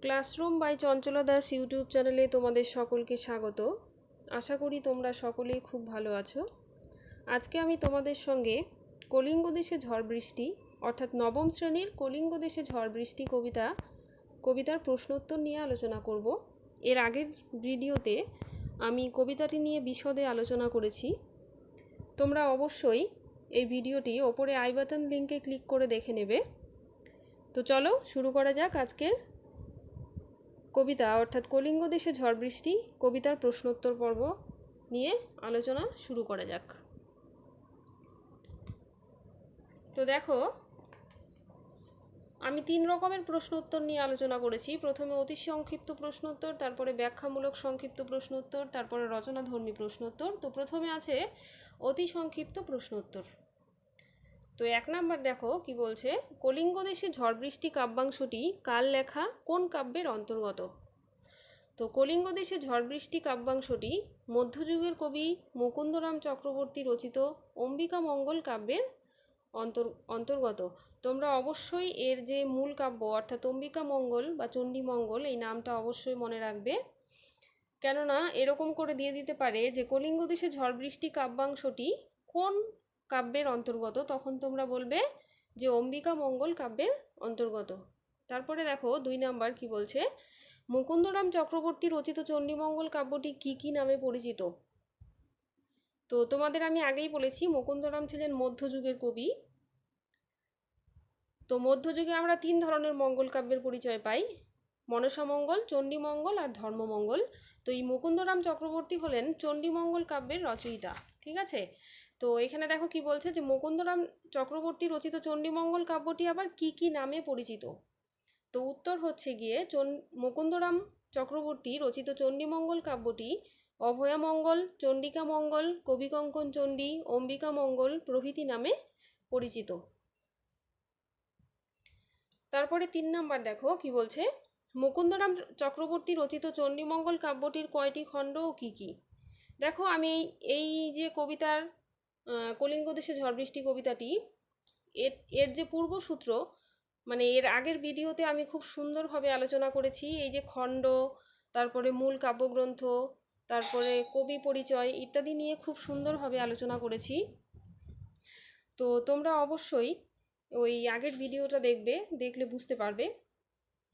Classroom by Chanchala Das YouTube চ্যানেলে তোমাদের সকলকে স্বাগত। আশা করি তোমরা সকলেই খুব ভালো আছো। আজকে আমি তোমাদের সঙ্গে কলিঙ্গ দেশে ঝড় বৃষ্টি অর্থাৎ নবম শ্রেণীর কলিঙ্গ দেশে ঝড় বৃষ্টি কবিতার প্রশ্নোত্তর নিয়ে আলোচনা করব। এর আগের ভিডিওতে আমি কবিতাটি নিয়ে বিশদে আলোচনা করেছি। তোমরা অবশ্যই এই ভিডিওটি ওপরে আই বাটন লিঙ্কে ক্লিক করে দেখে নেবে। তো চলো শুরু করা যাক আজকের কবিতা অর্থাৎ কলিঙ্গ দেশে ঝড় বৃষ্টি কবিতার প্রশ্নোত্তর পর্ব নিয়ে আলোচনা শুরু করা যাক। তো দেখো, আমি 3 রকমের প্রশ্নোত্তর নিয়ে আলোচনা করেছি। প্রথমে অতি সংক্ষিপ্ত প্রশ্নোত্তর, তারপরে ব্যাখ্যামূলক সংক্ষিপ্ত প্রশ্নোত্তর, তারপরে রচনাধর্মী প্রশ্নোত্তর। তো প্রথমে আছে অতি সংক্ষিপ্ত প্রশ্নোত্তর। তো 1 নাম্বার দেখো কি বলছে, কলিঙ্গ দেশে ঝড় বৃষ্টি কাব্যাংশটি কার লেখা, কোন কাব্যের অন্তর্গত? তো কলিঙ্গ দেশে ঝড় বৃষ্টি কাব্যাংশটি মধ্যযুগের কবি মুকুন্দরাম চক্রবর্তী রচিত অম্বিকা মঙ্গল কাব্যের অন্তর্গত। তোমরা অবশ্যই এর যে মূল কাব্য অর্থাৎ অম্বিকা মঙ্গল বা চণ্ডী মঙ্গল এই নামটা অবশ্যই মনে রাখবে, কেননা এরকম করে দিয়ে দিতে পারে যে কলিঙ্গ দেশে ঝড় বৃষ্টি কাব্যাংশটি কোন কাব্যের অন্তর্গত, তখন তোমরা বলবে যে অম্বিকা মঙ্গল কাব্যের অন্তর্গত। তারপরে দেখো 2 নাম্বার কি বলছে, মুকুন্দরাম চক্রবর্তী রচিত চণ্ডীমঙ্গল কাব্যটি কি নামে পরিচিত? তো তোমাদের আমি আগেই বলেছি মুকুন্দরাম ছিলেন মধ্যযুগের কবি। তো মধ্যযুগে আমরা 3 ধরনের মঙ্গল কাব্যের পরিচয় পাই, মনসামঙ্গল, চণ্ডীমঙ্গল আর ধর্মমঙ্গল। তো এই মুকুন্দরাম চক্রবর্তী হলেন চণ্ডীমঙ্গল কাব্যের রচয়িতা। ঠিক আছে, তো এখানে দেখো কি বলছে যে মুকুন্দরাম চক্রবর্তী রচিত চণ্ডীমঙ্গল কাব্যটি আবার কি নামে পরিচিত? তো উত্তর হচ্ছে গিয়ে মুকুন্দরাম চক্রবর্তী রচিত চণ্ডীমঙ্গল কাব্যটি অভয়ামঙ্গল, চণ্ডিকা মঙ্গল, কবিকঙ্কন চণ্ডী, অম্বিকা মঙ্গল প্রভৃতি নামে পরিচিত। তারপরে 3 নাম্বার দেখো কি বলছে, মুকুন্দরাম চক্রবর্তী রচিত চণ্ডীমঙ্গল কাব্যটির কয়টি খণ্ড ও কি? দেখো, আমি এই যে কবিতার কলিঙ্গ দেশে ঝড় বৃষ্টি কবিতাটি এর যে পূর্বসূত্র, মানে এর আগের ভিডিওতে আমি খুব সুন্দরভাবে আলোচনা করেছি এই যে খণ্ড, তারপরে মূল কাব্যগ্রন্থ, তারপরে কবি পরিচয় ইত্যাদি নিয়ে খুব সুন্দরভাবে আলোচনা করেছি। তো তোমরা অবশ্যই ওই আগের ভিডিওটা দেখলে বুঝতে পারবে,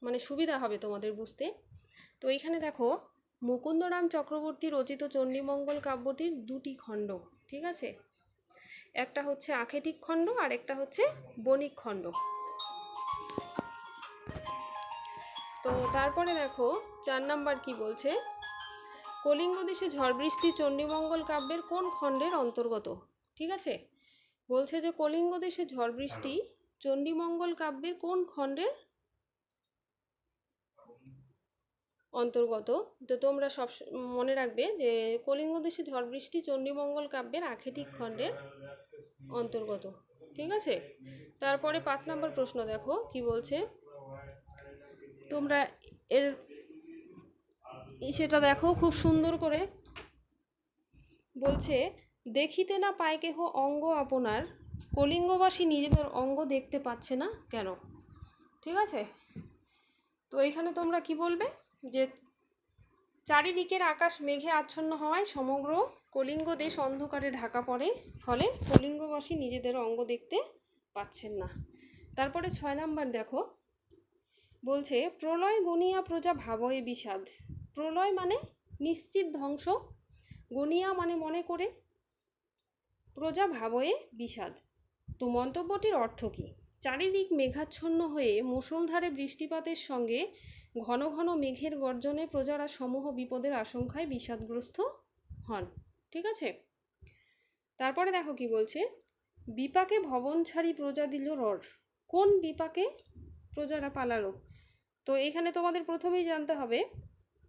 মানে সুবিধা হবে তোমাদের বুঝতে। তো এইখানে দেখো, মুকুন্দরাম চক্রবর্তী রচিত চণ্ডীমঙ্গল কাব্যটির 2টি খণ্ড, ঠিক আছে, একটা হচ্ছে আখেটিক খণ্ড আর একটা হচ্ছে বণিক খণ্ড। তো তারপরে দেখো 4 নাম্বার কি বলছে, কলিঙ্গ দেশে ঝড় বৃষ্টি চণ্ডীমঙ্গল কাব্যের কোন খণ্ডের অন্তর্গত? ঠিক আছে, বলছে যে কলিঙ্গ দেশে ঝড় বৃষ্টি চণ্ডীমঙ্গল কাব্যের কোন খণ্ডের অন্তর্গত? তো তোমরা সব মনে রাখবে যে কলিঙ্গ দেশে ঝড় বৃষ্টি চণ্ডীমঙ্গল কাব্যের আখেটিক খণ্ডের অন্তর্গত। ঠিক আছে, তারপরে 5 নম্বর প্রশ্ন দেখো কি বলছে, তোমরা এর সেটা দেখো খুব সুন্দর করে বলছে, দেখিতে না পায় কেহ অঙ্গ আপনার, কলিঙ্গবাসী নিজেদের অঙ্গ দেখতে পাচ্ছে না কেন? ঠিক আছে, তো এখানে তোমরা কি বলবে যে চারিদিকের আকাশ মেঘে আচ্ছন্ন হওয়ায় সমগ্র কলিঙ্গ দেশ অন্ধকারে ঢাকা পড়ে, ফলে কলিঙ্গবাসী নিজেদের অঙ্গ দেখতে পাচ্ছেন না। তারপরে 6 নাম্বার দেখো বলছে, প্রলয় গনিয়া প্রজা ভাবয়ে বিষাদ। প্রলয় মানে নিশ্চিত ধ্বংস, গনিয়া মানে মনে করে, প্রজা ভাবয়ে বিষাদ। তো মন্তব্যটির অর্থ কি? চারিদিক মেঘাচ্ছন্ন হয়ে মুষলধারে বৃষ্টিপাতের সঙ্গে ঘন ঘন মেঘের গর্জনে প্রজারা সমূহ বিপদের আশঙ্কায় বিষাদগ্রস্ত হন। ঠিক আছে, তারপরে দেখো কি বলছে, বিপাকে ভবন ছাড়ি প্রজা দিল রর। কোন বিপাকে প্রজারা পালালো? তো এখানে তোমাদের প্রথমেই জানতে হবে,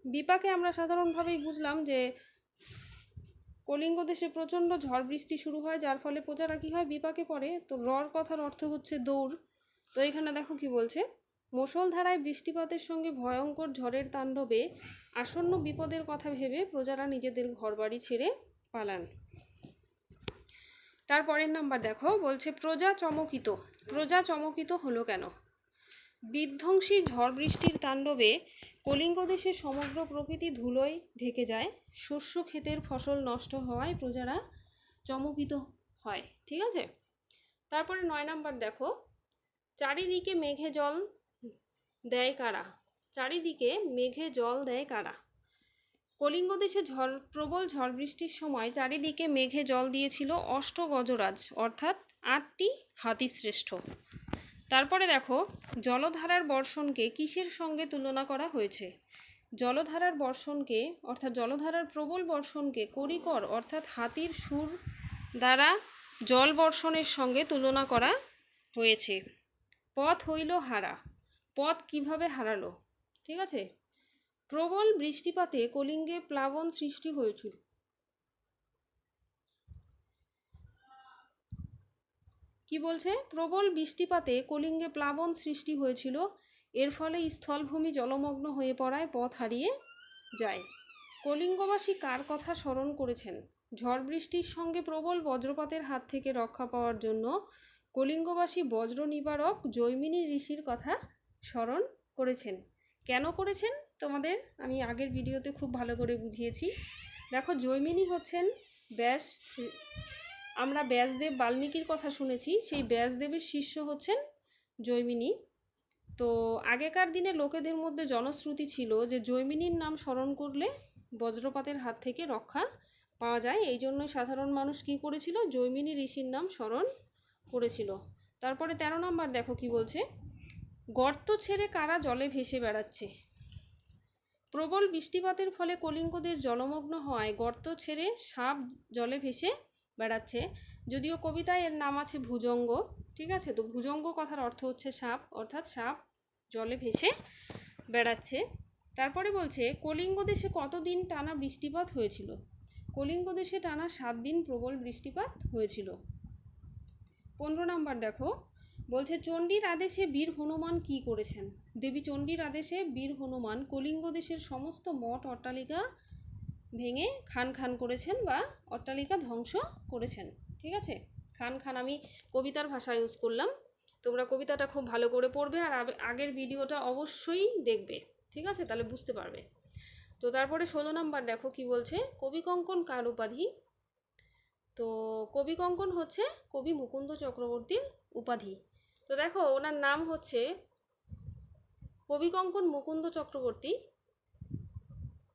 বিপাকে আমরা সাধারণভাবেই বুঝলাম যে কলিঙ্গ দেশে প্রচণ্ড ঝড় বৃষ্টি শুরু হয়, যার ফলে প্রজারা কি হয়, বিপাকে পড়ে। তো রর কথার অর্থ হচ্ছে দৌড়। তো এখানে দেখো কি বলছে, মুষলধারায় বৃষ্টিপাতের সঙ্গে ভয়ঙ্কর ঝড়ের তাণ্ডবে আসন্ন বিপদের কথা ভেবে প্রজারা নিজেদের ঘরবাড়ি ছেড়ে পালান। তারপরের নাম্বার দেখো বলছে, প্রজা চমকিত। প্রজা চমকিত হলো কেন? বিধ্বংসী ঝড় বৃষ্টির তাণ্ডবে কলিঙ্গ দেশের সমগ্র প্রকৃতি ধুলোয় ঢেকে যায়। শস্য ক্ষেতের ফসল নষ্ট হওয়ায় প্রজারা চমকিত হয়। ঠিক আছে, তারপরে 9 নাম্বার দেখো, চারিদিকে মেঘে জল দেয় কারা? চারিদিকে মেঘে জল দেয় কারা? কলিঙ্গ দেশে প্রবল ঝড় বৃষ্টির সময় চারিদিকে মেঘে জল দিয়েছিল অষ্টগজরাজ, অর্থাৎ 8টি হাতিশ্রেষ্ঠ। তারপরে দেখো, জলধারার বর্ষণকে কিসের সঙ্গে তুলনা করা হয়েছে? জলধারার বর্ষণকে, অর্থাৎ জলধারার প্রবল বর্ষণকে করিকর অর্থাৎ হাতির সুর দ্বারা জল বর্ষণের সঙ্গে তুলনা করা হয়েছে। পথ হইল হারা, পথ কিভাবে হারালো? ঠিক আছে, প্রবল বৃষ্টিপাতে কলিঙ্গে প্লাবন সৃষ্টি হয়েছিল। কি বলছে? প্রবল বৃষ্টিপাতে কলিঙ্গে প্লাবন সৃষ্টি হয়েছিল। এর ফলে স্থলভূমি জলমগ্ন হয়ে পড়ায় পথ হারিয়ে যায়। কলিঙ্গবাসী কার কথা স্মরণ করেছেন? ঝড় বৃষ্টির সঙ্গে প্রবল বজ্রপাতের হাত থেকে রক্ষা পাওয়ার জন্য কলিঙ্গবাসী বজ্র নিবারক জৈমিনী ঋষির কথা স্মরণ করেছেন। কেন করেছেন তোমাদের আমি আগের ভিডিওতে খুব ভালো করে বুঝিয়েছি। দেখো, জৈমিনী হচ্ছেন ব্যাস, আমরা ব্যাসদেব বাল্মীকির কথা শুনেছি, সেই ব্যাসদেবের শিষ্য হচ্ছেন জৈমিনী। তো আগেকার দিনে লোকেদের মধ্যে জনশ্রুতি ছিল যে জৈমিনীর নাম স্মরণ করলে বজ্রপাতের হাত থেকে রক্ষা পাওয়া যায়। এই জন্যই সাধারণ মানুষ কি করেছিল? জৈমিনী ঋষির নাম স্মরণ করেছিল। তারপরে 13 নাম্বার দেখো কি বলছে, গর্ত ছেড়ে কারা জলে ভেসে বেড়াচ্ছে? প্রবল বৃষ্টিপাতের ফলে কলিঙ্গ দেশ জলমগ্ন হওয়ায় গর্ত ছেড়ে সাপ জলে ভেসে বেড়াচ্ছে। যদিও কবিতায় এর নাম আছে ভুজঙ্গ। ঠিক আছে, তো ভুজঙ্গ কথার অর্থ হচ্ছে সাপ, অর্থাৎ সাপ জলে ভেসে বেড়াচ্ছে। তারপরে বলছে, কলিঙ্গ দেশে কতদিন টানা বৃষ্টিপাত হয়েছিল? কলিঙ্গ দেশে টানা 7 দিন প্রবল বৃষ্টিপাত হয়েছিল। 15 নাম্বার দেখো, বলছে চণ্ডীর আদেশে বীর হনুমান কি করেছেন? দেবী চণ্ডীর আদেশে বীর হনুমান কলিঙ্গ দেশের সমস্ত মঠ অট্টালিকা ভেঙে খান খান করেছেন বা অট্টালিকা ধ্বংস করেছেন। ঠিক আছে, খান খান আমি কবিতার ভাষা ইউজ করলাম, তোমরা কবিতাটা খুব ভালো করে পড়বে আর আগের ভিডিওটা অবশ্যই দেখবে। ঠিক আছে, তাহলে বুঝতে পারবে। তো তারপরে 16 নাম্বার দেখো কি বলছে, কবি কঙ্কন কার উপাধি? তো কবি কঙ্কন হচ্ছে কবি মুকুন্দ চক্রবর্তীর উপাধি। তো দেখো, ওনার নাম হচ্ছে কবি কঙ্কন মুকুন্দ চক্রবর্তী।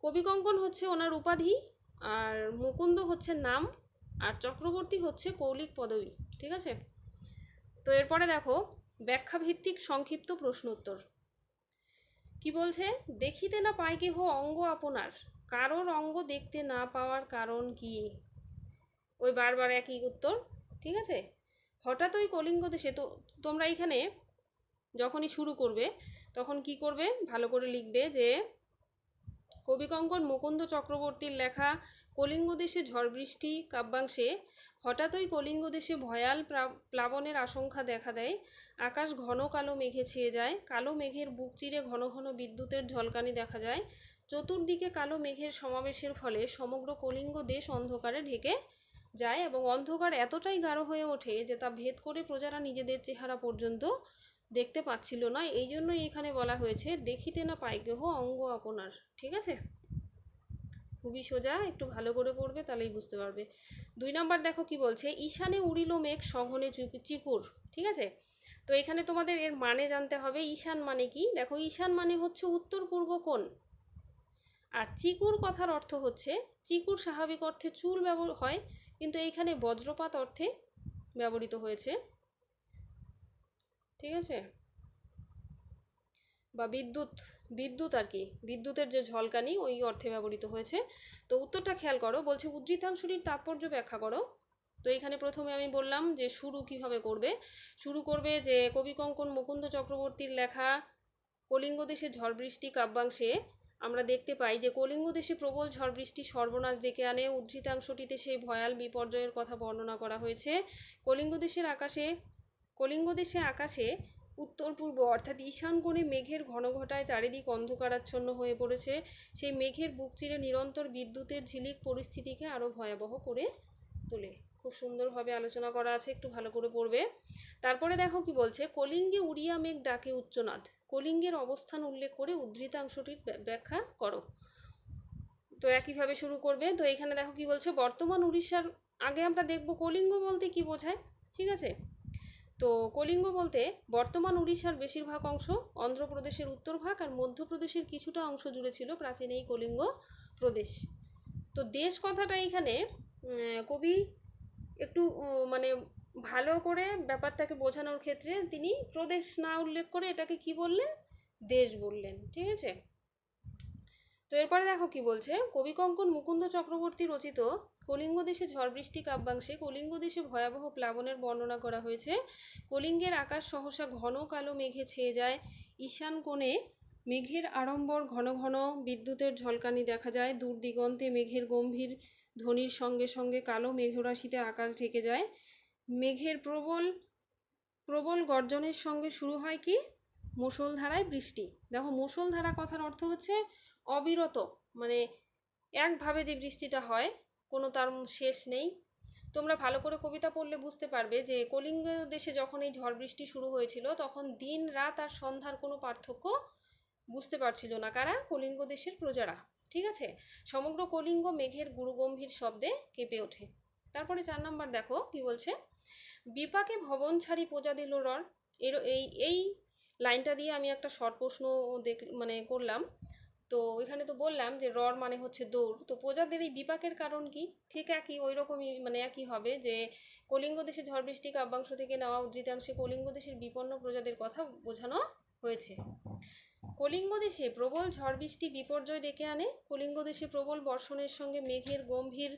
কবি কঙ্কন হচ্ছে ওনার উপাধি, আর মুকুন্দ হচ্ছে নাম, আর চক্রবর্তী হচ্ছে কৌলিক পদবী। ঠিক আছে, তো এরপরে দেখো ব্যাখ্যা ভিত্তিক সংক্ষিপ্ত প্রশ্ন উত্তর। কি বলছে? দেখিতে না পায় কেহ অঙ্গ আপনার, কারোর অঙ্গ দেখতে না পাওয়ার কারণ কি? ওই বারবার একই উত্তর। ঠিক আছে, হঠাৎ ওই কলিঙ্গ দেশে, তো তোমরা এখানে যখনই শুরু করবে তখন কি করবে, ভালো করে লিখবে যে কবি কঙ্কন মুকুন্দ চক্রবর্তীর লেখা কলিঙ্গ দেশে ঝড় বৃষ্টি কাব্যাংশে হঠাৎই কলিঙ্গ দেশে ভয়াল প্লাবনের আশঙ্কা দেখা দেয়। আকাশ ঘন কালো মেঘে ছেয়ে যায়, কালো মেঘের বুক চিরে ঘন ঘন বিদ্যুতের ঝলকানি দেখা যায়। চতুর্দিকে কালো মেঘের সমাবেশের ফলে সমগ্র কলিঙ্গ দেশ অন্ধকারে ঢেকে যায় এবং অন্ধকার এতটাই গাঢ় হয়ে ওঠে যে তা ভেদ করে প্রজারা নিজেদের চেহারা পর্যন্ত দেখতে পাচ্ছিল না। এই জন্যই এখানে বলা হয়েছে দেখিতে না পায় কেহ অঙ্গ আপনার। ঠিক আছে, খুবই সোজা, একটু ভালো করে পড়বে তাহলেই বুঝতে পারবে। 2 নাম্বার দেখো কি বলছে, ঈশানে উড়িল মেঘ সঘনে চিকুর। ঠিক আছে, তো এখানে তোমাদের এর মানে জানতে হবে। ঈশান মানে কি? দেখো, ঈশান মানে হচ্ছে উত্তর পূর্ব কোণ, আর চিকুর কথার অর্থ হচ্ছে, চিকুর স্বাভাবিক অর্থে চুল ব্যবহার হয়, কিন্তু এইখানে বজ্রপাত অর্থে ব্যবহৃত হয়েছে। ঠিক আছে, বা বিদ্যুৎ আর কি, বিদ্যুতের যে ঝলকানি ওই অর্থে ব্যবহৃত হয়েছে। তো উত্তরটা খেয়াল করো, বলছে উদ্ধৃতাংশটির তাৎপর্য ব্যাখ্যা করো। তো এখানে প্রথমে আমি বললাম যে শুরু কিভাবে করবে। শুরু করবে যে কবি কঙ্কন মুকুন্দ চক্রবর্তীর লেখা কলিঙ্গ দেশে ঝড় বৃষ্টি কাব্যাংশে আমরা দেখতে পাই যে কলিঙ্গ দেশে প্রবল ঝড় বৃষ্টি সর্বনাশ ডেকে আনে। উদ্ধৃতাংশটিতে সেই ভয়াল বিপর্যয়ের কথা বর্ণনা করা হয়েছে। কলিঙ্গ দেশে আকাশে উত্তর পূর্ব অর্থাৎ ঈশান কোণে মেঘের ঘনঘটায় চারিদিক অন্ধকারাচ্ছন্ন হয়ে পড়েছে। সেই মেঘের বুক চিরে নিরন্তর বিদ্যুতের ঝিলিক পরিস্থিতিকে আরও ভয়াবহ করে তোলে। খুব সুন্দরভাবে আলোচনা করা আছে, একটু ভালো করে পড়বে। তারপরে দেখো কি বলছে, কলিঙ্গে উড়িয়া মেঘ ডাকে উচ্চনাদ। কলিঙ্গের অবস্থান উল্লেখ করে উদ্ধৃতাংশটির ব্যাখ্যা করো। তো একইভাবে শুরু করবে। তো এখানে দেখো কি বলছে, বর্তমান উড়িষ্যার, আগে আমরা দেখব কলিঙ্গ বলতে কি বোঝায়, ঠিক আছে। তো কলিঙ্গ বলতে বর্তমান উড়িষ্যার বেশিরভাগ অংশ, অন্ধ্রপ্রদেশের উত্তরভাগ আর মধ্যপ্রদেশের কিছুটা অংশ জুড়ে ছিল প্রাচীন এই কলিঙ্গ প্রদেশ। তো দেশ কথাটা এখানে কবি একটু মানে ভালো করে ব্যাপারটাকে বোঝানোর ক্ষেত্রে তিনি প্রদেশ না উল্লেখ করে এটাকে কি বললেন, দেশ বললেন, ঠিক আছে। তো এরপরে দেখো কি বলছে, কবিকঙ্কন মুকুন্দ চক্রবর্তী রচিত কলিঙ্গ দেশে ঝড় বৃষ্টি কাব্যাংশে কলিঙ্গ দেশে ভয়াবহ প্লাবনের বর্ণনা করা হয়েছে। কলিঙ্গের আকাশ সহসা ঘন কালো মেঘে ছেয়ে যায়, ঈশান কোণে মেঘের আড়ম্বর, ঘন ঘন বিদ্যুতের ঝলকানি দেখা যায়, দূর দিগন্তে মেঘের গম্ভীর ধ্বনির সঙ্গে সঙ্গে কালো মেঘরাশিতে আকাশ ঢেকে যায়, মেঘের প্রবল প্রবল গর্জনের সঙ্গে শুরু হয় কি, মুষলধারায় বৃষ্টি। দেখো মুষলধারা কথার অর্থ হচ্ছে অবিরত, মানে একভাবে যে বৃষ্টিটা হয়, কোনো তার শেষ নেই। তোমরা ভালো করে কবিতা পড়লে বুঝতে পারবে যে কলিঙ্গ দেশে যখন এই ঝড় বৃষ্টি শুরু হয়েছিল তখন দিন রাত আর সন্ধ্যার কোনো পার্থক্য বুঝতে পারছিল না কারা, কলিঙ্গ দেশের প্রজারা, ঠিক আছে। সমগ্র কলিঙ্গ মেঘের গুরুগম্ভীর শব্দে কেঁপে ওঠে। তারপরে 4 নম্বর দেখো কি বলছে, বিপাকে ভবন ছাড়ি প্রজা দিল রর। এই লাইনটা দিয়ে আমি একটা শর্ট প্রশ্ন মানে করলাম। তো এখানে তো বললাম যে রর মানে হচ্ছে দৌড়, তো প্রজাদের এই বিপাকের কারণ কি, ঠিক একই ওই রকমই মানে একই হবে যে কলিঙ্গ দেশে ঝড় বৃষ্টি কাব্যাংশ থেকে নেওয়া উদ্ধৃতাংশে কলিঙ্গ দেশের বিপন্ন প্রজাদের কথা বোঝানো হয়েছে। কলিঙ্গ দেশে প্রবল ঝড় বৃষ্টি বিপর্যয় ডেকে আনে, কলিঙ্গ দেশে প্রবল বর্ষণের সঙ্গে মেঘের গম্ভীর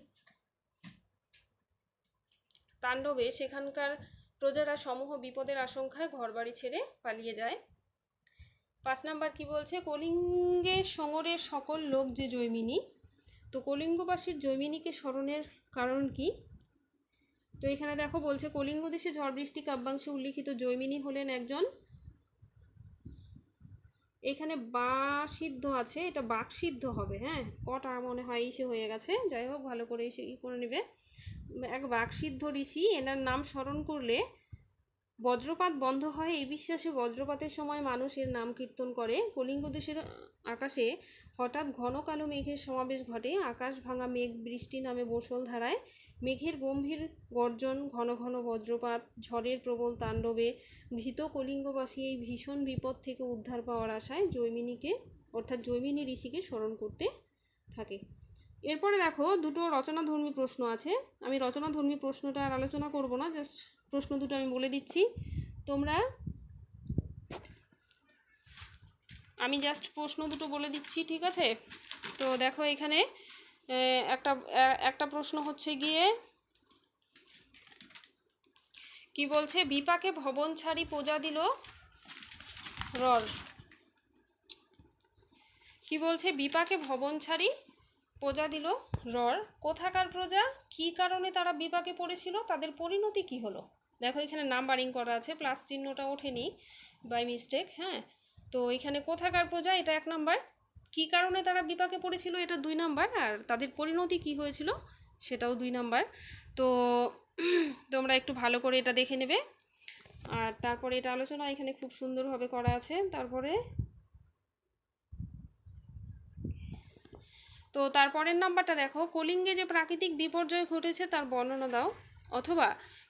তাণ্ডবে সেখানকার প্রজারা সমূহ বিপদের আশঙ্কায় ঘরবাড়ি ছেড়ে পালিয়ে যায়। 5 নাম্বার কি বলছে, কলিঙ্গে সঙরের সকল লোক যে জৈমিনী। তো কলিঙ্গবাসীর জৈমিনীকে স্মরণের কারণ কি, তো এখানে দেখো বলছে কলিঙ্গ দেশে ঝড় বৃষ্টি কাব্যাংশে উল্লিখিত জৈমিনী হলেন একজন, এখানে বা সিদ্ধ আছে, এটা বাক সিদ্ধ হবে, হ্যাঁ কটা মনে হয় এসে হয়ে গেছে, যাই হোক ভালো করে এসে করে নেবে, এক বাক সিদ্ধ ঋষি, এনার নাম স্মরণ করলে বজ্রপাত বন্ধ হয় এই বিশ্বাসে বজ্রপাতের সময় মানুষ এর নাম কীর্তন করে। কলিঙ্গ দেশের আকাশে হঠাৎ ঘন কালো মেঘের সমাবেশ ঘটে, আকাশ ভাঙা মেঘ বৃষ্টি নামে মুষলধারায়, মেঘের গম্ভীর গর্জন, ঘন ঘন বজ্রপাত, ঝড়ের প্রবল তাণ্ডবে ভীত কলিঙ্গবাসী এই ভীষণ বিপদ থেকে উদ্ধার পাওয়ার আশায় জৈমিনীকে অর্থাৎ জৈমিনী ঋষিকে স্মরণ করতে থাকে। এরপরে দেখো দুটো রচনাধর্মী প্রশ্ন আছে, আমি রচনাধর্মী প্রশ্নটা আর আলোচনা করব না, জাস্ট প্রশ্ন দুটো আমি বলে দিচ্ছি, তোমরা আমি জাস্ট প্রশ্ন দুটো বলে দিচ্ছি, ঠিক আছে। তো দেখো এখানে একটা প্রশ্ন হচ্ছে গিয়ে কি বলছে, বিপাকে ভবন ছাড়ি প্রজা দিল রর। কি বলছে, বিপাকে ভবন ছাড়ি প্রজা দিল রর, কোথাকার প্রজা, কি কারণে তারা বিপাকে পড়েছিল, তাদের পরিণতি কি হলো। দেখো এখানে নাম্বারিং করা আছে, প্লাস চিহ্নটা ওঠেনি বাই মিস্টেক, হ্যাঁ। তো এখানে কোথাকার প্রজা এটা 1 নাম্বার, কি কারণে তারা বিপাকে পড়েছিল এটা 2 নাম্বার, আর তাদের পরিণতি কি হয়েছিল সেটাও 2 নাম্বার। তো তোমরা একটু ভালো করে এটা দেখে নেবে। আর তারপরে এটা আলোচনা এখানে খুব সুন্দরভাবে করা আছে। তারপরে তো তারপরের নাম্বারটা দেখো, কলিঙ্গে যে প্রাকৃতিক বিপর্যয় ঘটেছে তার বর্ণনা দাও, অথবা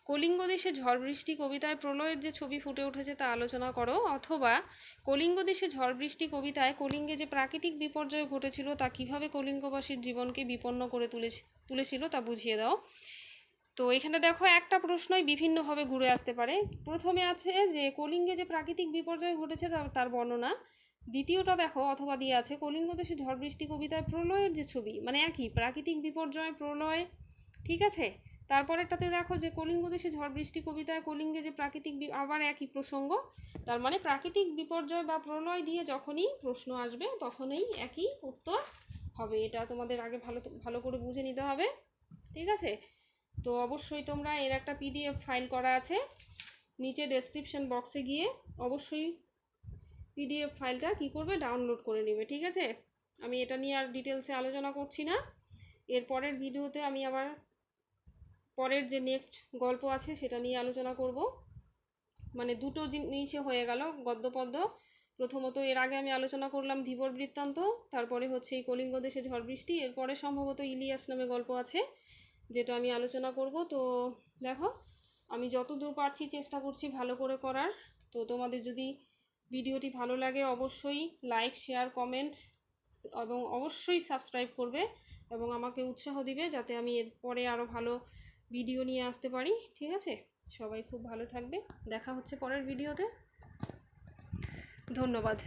কলিঙ্গ দেশে ঝড় বৃষ্টি কবিতায় প্রলয়ের যে ছবি ফুটে উঠেছে তা আলোচনা করো, অথবা কলিঙ্গ দেশে ঝড় বৃষ্টি কবিতায় কলিঙ্গে যে প্রাকৃতিক বিপর্যয় ঘটেছিল তা কিভাবে কলিঙ্গবাসীর জীবনকে বিপন্ন করে তুলেছিল তা বুঝিয়ে দাও। তো এখানে দেখো একটা প্রশ্নই বিভিন্নভাবে ঘুরে আসতে পারে। প্রথমে আছে যে কলিঙ্গে যে প্রাকৃতিক বিপর্যয় ঘটেছে তার বর্ণনা, দ্বিতীয়টা দেখো অথবা দিয়ে আছে কলিঙ্গ দেশে ঝড় বৃষ্টি কবিতায় প্রলয়ের যে ছবি, মানে একই প্রাকৃতিক বিপর্যয় প্রলয়, ঠিক আছে। তারপরেরটাতে দেখো যে কলিঙ্গ দেশে ঝড় বৃষ্টি কবিতায় কলিঙ্গে যে প্রাকৃতিক আবার একই প্রসঙ্গ, তার মানে প্রাকৃতিক বিপর্যয় বা প্রলয় দিয়ে যখনই প্রশ্ন আসবে তখনই একই উত্তর হবে, এটা তোমাদের আগে ভালো করে বুঝে নিতে হবে, ঠিক আছে। তো অবশ্যই তোমরা এর একটা পিডিএফ ফাইল করা আছে, নিচে ডেসক্রিপশন বক্সে গিয়ে অবশ্যই পিডিএফ ফাইলটা কি করবে, ডাউনলোড করে নেবে, ঠিক আছে। আমি এটা নিয়ে আর ডিটেলসে আলোচনা করছি না, এর পরের ভিডিওতে আমি আবার পরের যে নেক্সট গল্প আছে সেটা নিয়ে আলোচনা করব, মানে দুটো জিনিসে হয়ে গেল, গদ্য পদ্য প্রথমত এর আগে আমি আলোচনা করলাম ধীবর বৃত্তান্ত, তারপরে হচ্ছে এই কলিঙ্গ দেশে ঝড় বৃষ্টি, এরপরে সম্ভবত ইলিয়াস নামে গল্প আছে যেটা আমি আলোচনা করব। তো দেখো আমি যতদূর পারছি চেষ্টা করছি ভালো করে করার। তো তোমাদের যদি ভিডিওটি ভালো লাগে অবশ্যই লাইক, শেয়ার, কমেন্ট এবং অবশ্যই সাবস্ক্রাইব করবে এবং আমাকে উৎসাহ দিবে যাতে আমি এরপরে আরও ভালো ভিডিও নিয়ে আসতে পারি। ঠিক আছে, সবাই খুব ভালো থাকবে, দেখা হচ্ছে পরের ভিডিওতে। ধন্যবাদ।